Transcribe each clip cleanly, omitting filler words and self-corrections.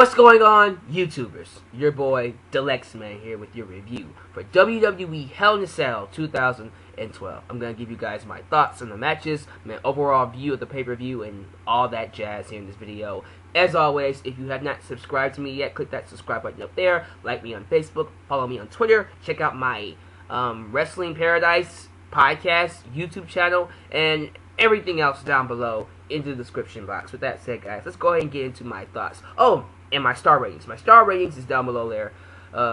What's going on, YouTubers? Your boy, Delexman here with your review for WWE Hell in a Cell 2012. I'm going to give you guys my thoughts on the matches, my overall view of the pay-per-view, and all that jazz here in this video. As always, if you have not subscribed to me yet, click that subscribe button up there. Like me on Facebook, follow me on Twitter, check out my Wrestling Paradise podcast, YouTube channel, and everything else down below in the description box. With that said, guys, let's go ahead and get into my thoughts. Oh, and my star ratings. My star ratings is down below there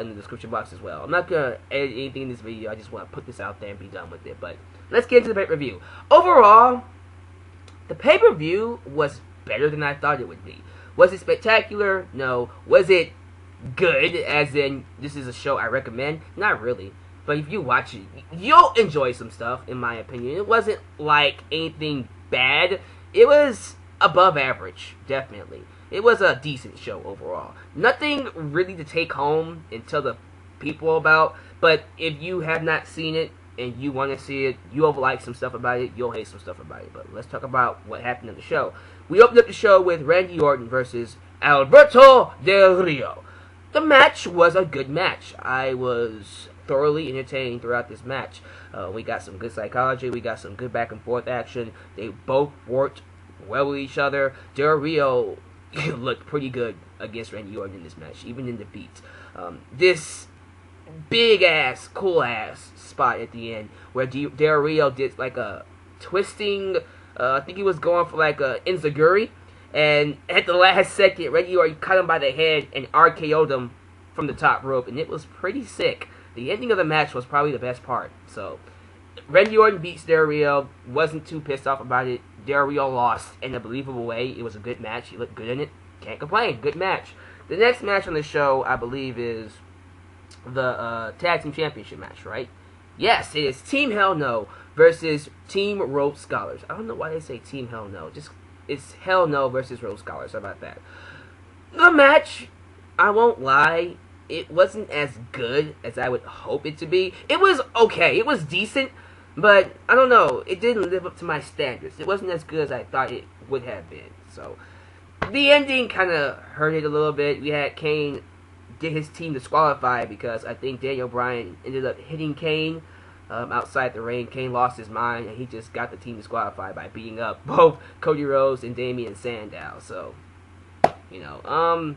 in the description box as well. I'm not going to edit anything in this video. I just want to put this out there and be done with it. But let's get into the pay-per-view. Overall, the pay-per-view was better than I thought it would be. Was it spectacular? No. Was it good, as in this is a show I recommend? Not really. But if you watch it, you'll enjoy some stuff, in my opinion. It wasn't like anything bad. It was above average, definitely. It was a decent show overall. Nothing really to take home and tell the people about, but if you have not seen it and you want to see it, you'll like some stuff about it, you'll hate some stuff about it. But let's talk about what happened in the show. We opened up the show with Randy Orton versus Alberto Del Rio. The match was a good match. I was thoroughly entertained throughout this match. We got some good psychology, we got some good back and forth action. They both worked well with each other. Del Rio looked pretty good against Randy Orton in this match, even in the beat. This big ass, cool ass spot at the end where Del Rio did like a twisting, I think he was going for like a enziguri, and at the last second, Randy Orton cut him by the head and RKO'd him from the top rope, and it was pretty sick. The ending of the match was probably the best part. So, Randy Orton beats Del Rio, wasn't too pissed off about it. Del Rio lost in a believable way. It was a good match. He looked good in it. Can't complain. Good match. The next match on the show, I believe, is the Tag Team Championship match, right? Yes, it is Team Hell No versus Team Rhodes Scholars. I don't know why they say Team Hell No. Just, it's Hell No versus Rhodes Scholars. How about that? The match, I won't lie, it wasn't as good as I would hope it to be. It was okay. It was decent. But, I don't know, it didn't live up to my standards. It wasn't as good as I thought it would have been. So, the ending kind of hurt it a little bit. We had Kane get his team disqualified because I think Daniel Bryan ended up hitting Kane outside the ring. Kane lost his mind, and he just got the team disqualified by beating up both Cody Rhodes and Damian Sandow. So, you know,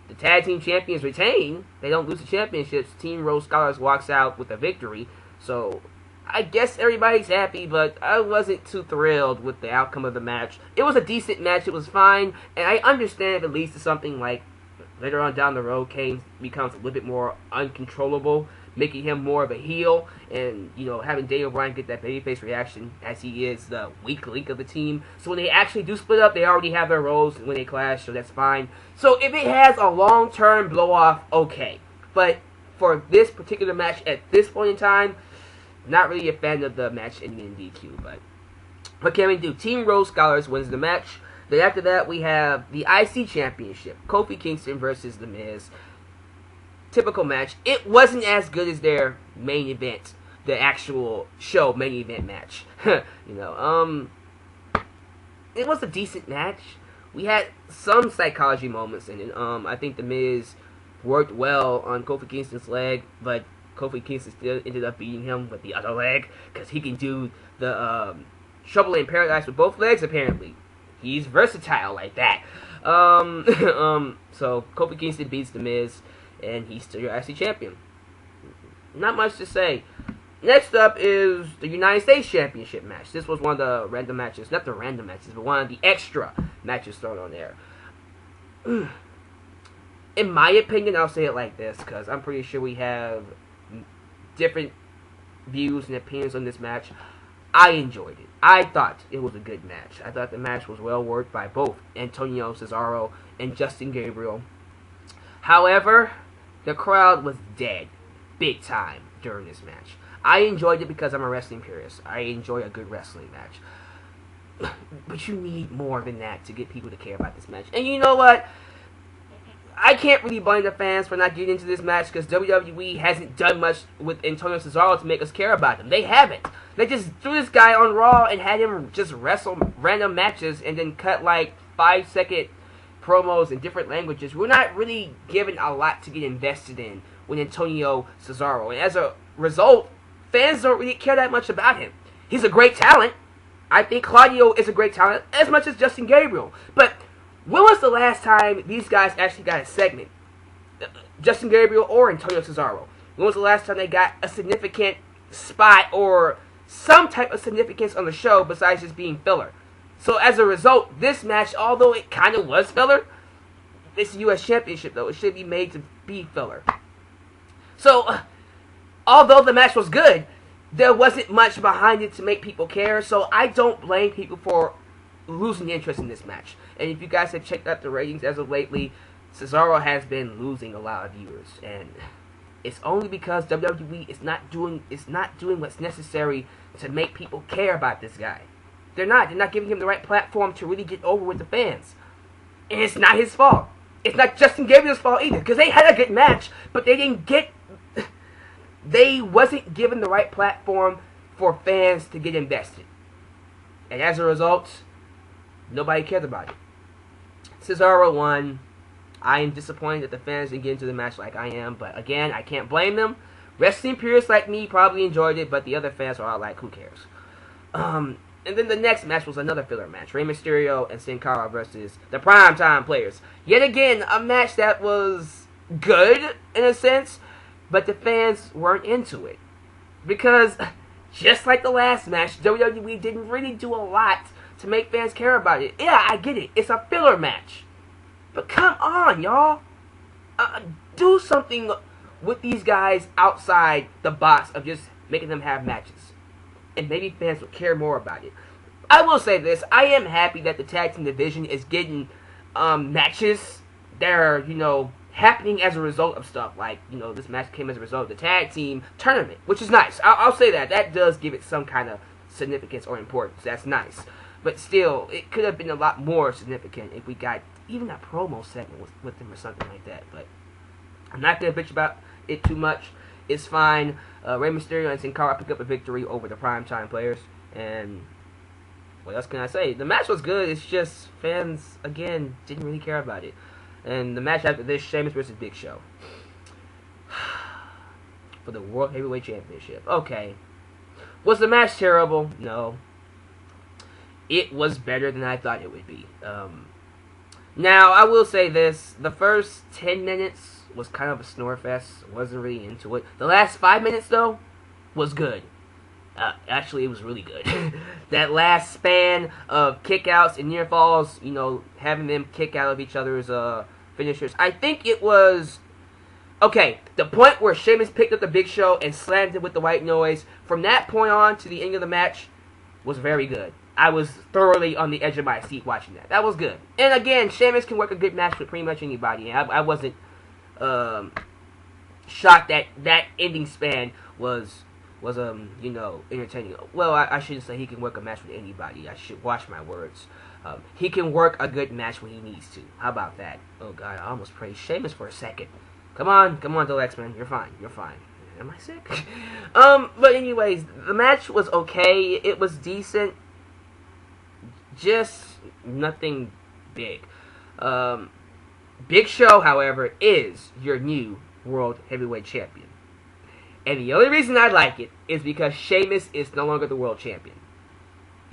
the Tag Team Champions retain. They don't lose the championships. Team Rhodes Scholars walks out with a victory. So, I guess everybody's happy, but I wasn't too thrilled with the outcome of the match. It was a decent match, it was fine, and I understand if it leads to something like later on down the road, Kane becomes a little bit more uncontrollable, making him more of a heel, and, you know, having Daniel Bryan get that babyface reaction as he is the weak link of the team. So when they actually do split up, they already have their roles when they clash, so that's fine. So if it has a long-term blow-off, okay. But for this particular match at this point in time, not really a fan of the match ending in DQ, but what can we do? Team Rhodes Scholars wins the match. Then after that, we have the IC Championship. Kofi Kingston versus The Miz. Typical match. It wasn't as good as their main event, the actual show main event match. You know, it was a decent match. We had some psychology moments in it. I think The Miz worked well on Kofi Kingston's leg, but Kofi Kingston still ended up beating him with the other leg, because he can do the Trouble in Paradise with both legs, apparently. He's versatile like that. So, Kofi Kingston beats The Miz, and he's still your IC champion. Not much to say. Next up is the United States Championship match. This was one of the random matches. Not the random matches, but one of the extra matches thrown on there. In my opinion, I'll say it like this, because I'm pretty sure we have different views and opinions on this match. I enjoyed it. I thought it was a good match. I thought the match was well worked by both Antonio Cesaro and Justin Gabriel. However, the crowd was dead big time during this match. I enjoyed it because I'm a wrestling purist. I enjoy a good wrestling match. But you need more than that to get people to care about this match. And you know what? I can't really blame the fans for not getting into this match, because WWE hasn't done much with Antonio Cesaro to make us care about him. They haven't. They just threw this guy on Raw and had him just wrestle random matches and then cut like 5-second promos in different languages, we're not really given a lot to get invested in with Antonio Cesaro. And as a result, fans don't really care that much about him. He's a great talent. I think Claudio is a great talent as much as Justin Gabriel. But when was the last time these guys actually got a segment? Justin Gabriel or Antonio Cesaro? When was the last time they got a significant spot or some type of significance on the show besides just being filler? So as a result, this match, although it kind of was filler, it's a U.S. Championship though. It should be made to be filler. So, although the match was good, there wasn't much behind it to make people care. So I don't blame people for losing interest in this match. And if you guys have checked out the ratings as of lately, Cesaro has been losing a lot of viewers, and it's only because WWE is not doing what's necessary to make people care about this guy. They're not giving him the right platform to really get over with the fans. And it's not his fault. It's not Justin Gabriel's fault either, because they had a good match, but they wasn't given the right platform for fans to get invested. And as a result, nobody cared about it. Cesaro won. I am disappointed that the fans didn't get into the match like I am, but again, I can't blame them. Wrestling purists like me probably enjoyed it, but the other fans are all like, who cares? And then the next match was another filler match. Rey Mysterio and Cara versus the Primetime Players. Yet again, a match that was good, in a sense, but the fans weren't into it. Because, just like the last match, WWE didn't really do a lot to make fans care about it. Yeah, I get it. It's a filler match. But come on, y'all. Do something with these guys outside the box of just making them have matches. And maybe fans will care more about it. I will say this. I am happy that the tag team division is getting matches that are, happening as a result of stuff. Like, this match came as a result of the tag team tournament, which is nice. I'll say that. That does give it some kind of significance or importance. That's nice. But still, it could have been a lot more significant if we got even a promo segment with them or something like that. But I'm not going to bitch about it too much. It's fine. Rey Mysterio and Sin Cara pick up a victory over the Primetime Players. And what else can I say? The match was good. It's just fans, again, didn't really care about it. And the match after this, Sheamus versus Big Show. For the World Heavyweight Championship. Okay. Was the match terrible? No. It was better than I thought it would be. Now, I will say this. The first 10 minutes was kind of a snore fest. Wasn't really into it. The last 5 minutes, though, was good. Actually, it was really good. That last span of kickouts and near falls, having them kick out of each other's finishers. I think it was... Okay, the point where Sheamus picked up the Big Show and slammed him with the white noise, from that point on to the end of the match, was very good. I was thoroughly on the edge of my seat watching that. That was good. And again, Sheamus can work a good match with pretty much anybody. I wasn't shocked that that ending span was entertaining. Well, I shouldn't say he can work a match with anybody. I should watch my words. He can work a good match when he needs to. How about that? Oh, God, I almost praised Sheamus for a second. Come on, Deluxe, man. You're fine. Am I sick? But anyways, the match was okay. It was decent. Just nothing big. Big Show, however, is your new World Heavyweight Champion. And the only reason I like it is because Sheamus is no longer the World Champion.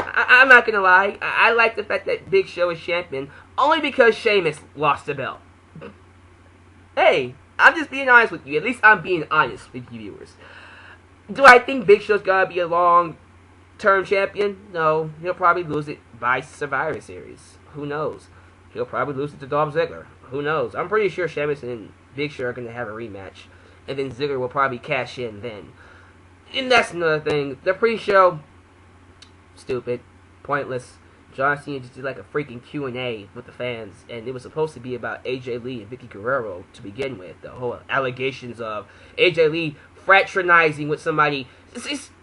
I'm not going to lie. I like the fact that Big Show is champion only because Sheamus lost the belt. Hey, I'm just being honest with you. At least I'm being honest with you viewers. Do I think Big Show's going to be a long-term champion? No. He'll probably lose it by Survivor Series. Who knows? He'll probably lose it to Dolph Ziggler. Who knows? I'm pretty sure Sheamus and Big Show are going to have a rematch. And then Ziggler will probably cash in then. And that's another thing. The pre-show, stupid, pointless. John Cena just did like a freaking Q&A with the fans. And it was supposed to be about AJ Lee and Vicky Guerrero to begin with. The whole allegations of AJ Lee fraternizing with somebody.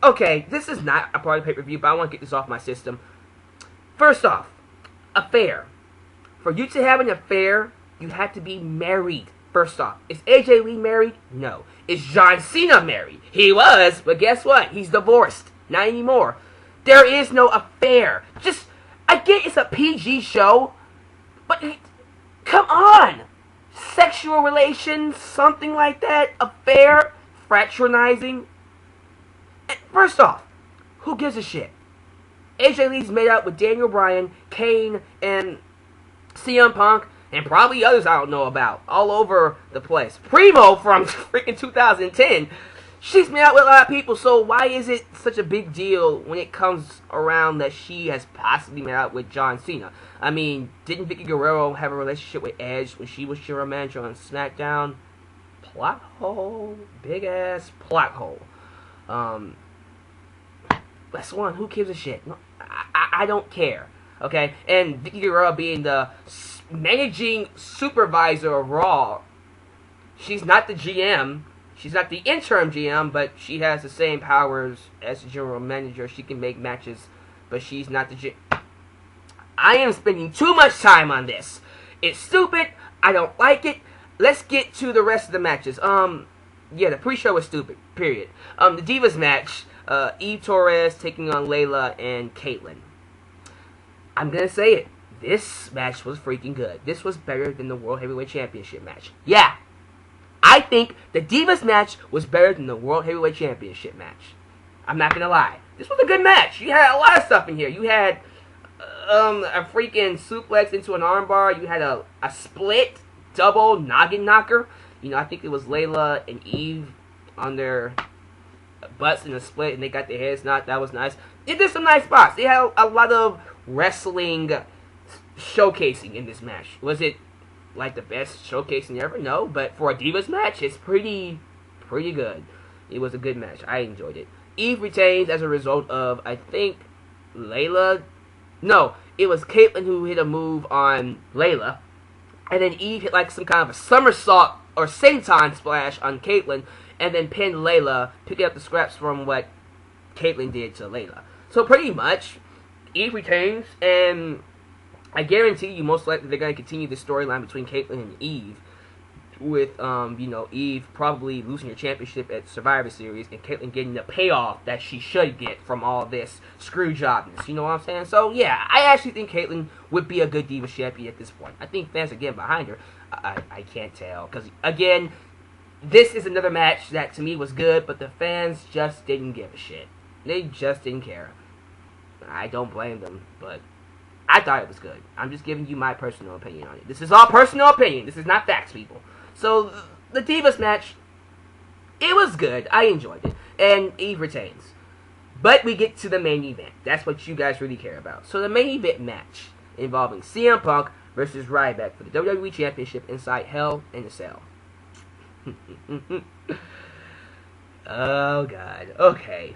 Okay, this is not a part of the pay-per-view, but I want to get this off my system. First off, affair. For you to have an affair, you have to be married. First off, is AJ Lee married? No. Is John Cena married? He was, but guess what? He's divorced. Not anymore. There is no affair. I get it's a PG show, but Come on! Sexual relations, something like that, affair, fraternizing. First off, who gives a shit? AJ Lee's made out with Daniel Bryan, Kane, and CM Punk, and probably others I don't know about, all over the place. Primo from freaking 2010. She's made out with a lot of people, so why is it such a big deal when it comes around that she has possibly made out with John Cena? I mean, didn't Vicky Guerrero have a relationship with Edge when she was general manager on SmackDown? Plot hole. Big ass plot hole. That's one. Who gives a shit? No, I don't care. Okay? And Vicky Guerrero being the managing supervisor of Raw, she's not the GM. She's not the interim GM, but she has the same powers as the general manager. She can make matches, but she's not the GM. I am spending too much time on this. It's stupid. I don't like it. Let's get to the rest of the matches. Yeah, the pre-show was stupid. Period. The Divas match. Eve Torres taking on Layla and Kaitlyn. I'm gonna say it. This match was freaking good. This was better than the World Heavyweight Championship match. Yeah. I think the Divas match was better than the World Heavyweight Championship match. I'm not gonna lie. This was a good match. You had a lot of stuff in here. You had a freaking suplex into an armbar. You had a split double noggin knocker. You know, I think it was Layla and Eve on their butts in a split, and they got their heads knocked. That was nice. It did some nice spots. They had a lot of wrestling showcasing in this match. Was it like the best showcasing ever? No, but for a Divas match, it's pretty good. It was a good match. I enjoyed it. Eve retains as a result of, I think, Layla. No, it was Kaitlyn who hit a move on Layla, and then Eve hit like some kind of a somersault or senton splash on Kaitlyn, and then pinned Layla, picking up the scraps from what Kaitlyn did to Layla. So pretty much, Eve retains, and I guarantee you most likely they're going to continue the storyline between Kaitlyn and Eve, with, you know, Eve probably losing her championship at Survivor Series, and Kaitlyn getting the payoff that she should get from all this screwjobness, you know what I'm saying? So, yeah, I actually think Kaitlyn would be a good Diva champion at this point. I think fans are getting behind her. I can't tell, because, again, this is another match that to me was good, but the fans just didn't give a shit. They just didn't care. I don't blame them, but I thought it was good. I'm just giving you my personal opinion on it. This is all personal opinion. This is not facts, people. So, the Divas match, it was good. I enjoyed it. And Eve retains. But we get to the main event. That's what you guys really care about. So, the main event match involving CM Punk versus Ryback for the WWE Championship inside Hell in a Cell. Oh, God. Okay.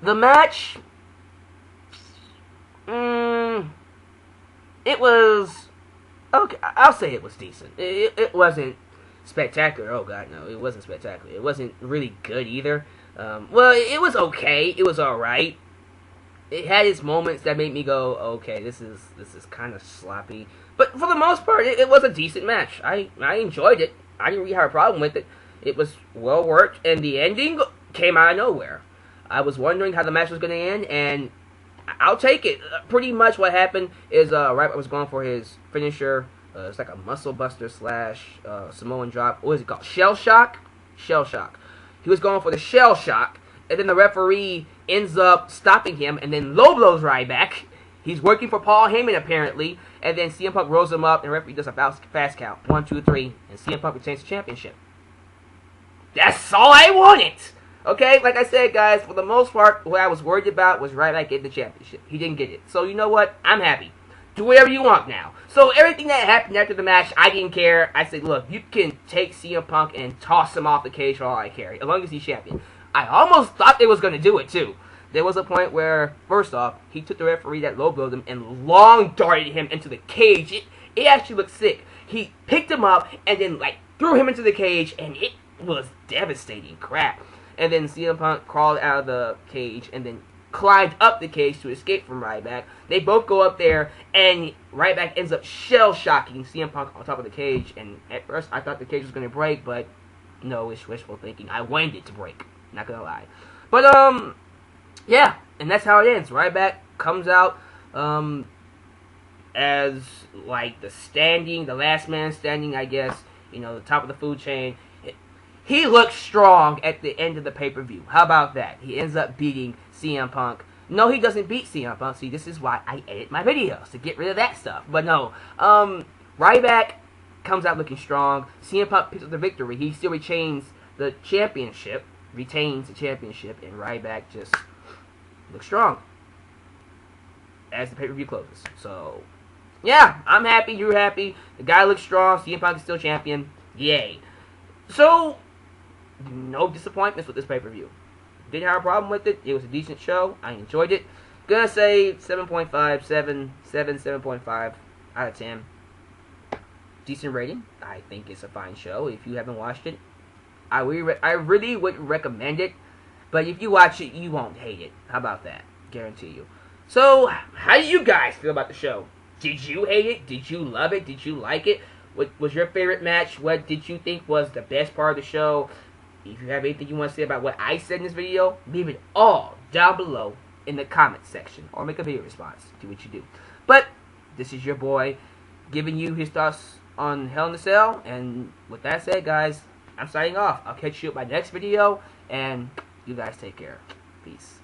The match, it was, okay, I'll say it was decent. It wasn't spectacular. Oh, God, no. It wasn't spectacular. It wasn't really good either. Well, it was okay. It was alright. It had its moments that made me go, okay, this is kind of sloppy. But for the most part, it was a decent match. I enjoyed it. I didn't really have a problem with it. It was well worked, and the ending came out of nowhere. I was wondering how the match was going to end, and I'll take it. Pretty much what happened is Ryback was going for his finisher. It's like a muscle buster slash Samoan drop. What is it called? Shell shock? Shell shock. He was going for the shell shock, and then the referee ends up stopping him, and then low blows Ryback. He's working for Paul Heyman, apparently, and then CM Punk rolls him up, and the referee does a fast count. 1, 2, 3, and CM Punk retains the championship. That's all I wanted! Okay, like I said, guys, for the most part, what I was worried about was Ryback getting the championship. He didn't get it. So, you know what? I'm happy. Do whatever you want now. So, everything that happened after the match, I didn't care. I said, look, you can take CM Punk and toss him off the cage for all I care, as long as he's champion. I almost thought they was going to do it, too. There was a point where, first off, he took the referee that low blowed him and long darted him into the cage. It actually looked sick. He picked him up and then, like, threw him into the cage, and it was devastating crap. And then CM Punk crawled out of the cage and then climbed up the cage to escape from Ryback. They both go up there, and Ryback ends up shell-shocking CM Punk on top of the cage. And at first, I thought the cage was going to break, but no, it's wishful thinking. I wanted it to break. Not going to lie. But, yeah, and that's how it ends. Ryback comes out, as like the last man standing, I guess, the top of the food chain. He looks strong at the end of the pay-per-view. How about that? He ends up beating CM Punk. No, he doesn't beat CM Punk. See, this is why I edit my videos, to get rid of that stuff. But no, Ryback comes out looking strong. CM Punk picks up the victory. He still retains the championship, and Ryback just looks strong as the pay-per-view closes. So, yeah, I'm happy, you're happy. The guy looks strong. CM Punk is still champion. Yay. So, no disappointments with this pay-per-view. Didn't have a problem with it. It was a decent show. I enjoyed it. Gonna say 7.5 out of 10. Decent rating. I think it's a fine show. If you haven't watched it, I really would recommend it. But if you watch it, you won't hate it. How about that? Guarantee you. So, how do you guys feel about the show? Did you hate it? Did you love it? Did you like it? What was your favorite match? What did you think was the best part of the show? If you have anything you want to say about what I said in this video, leave it all down below in the comments section. Or make a video response. Do what you do. But, this is your boy giving you his thoughts on Hell in a Cell. And with that said, guys, I'm signing off. I'll catch you at my next video. And you guys take care. Peace.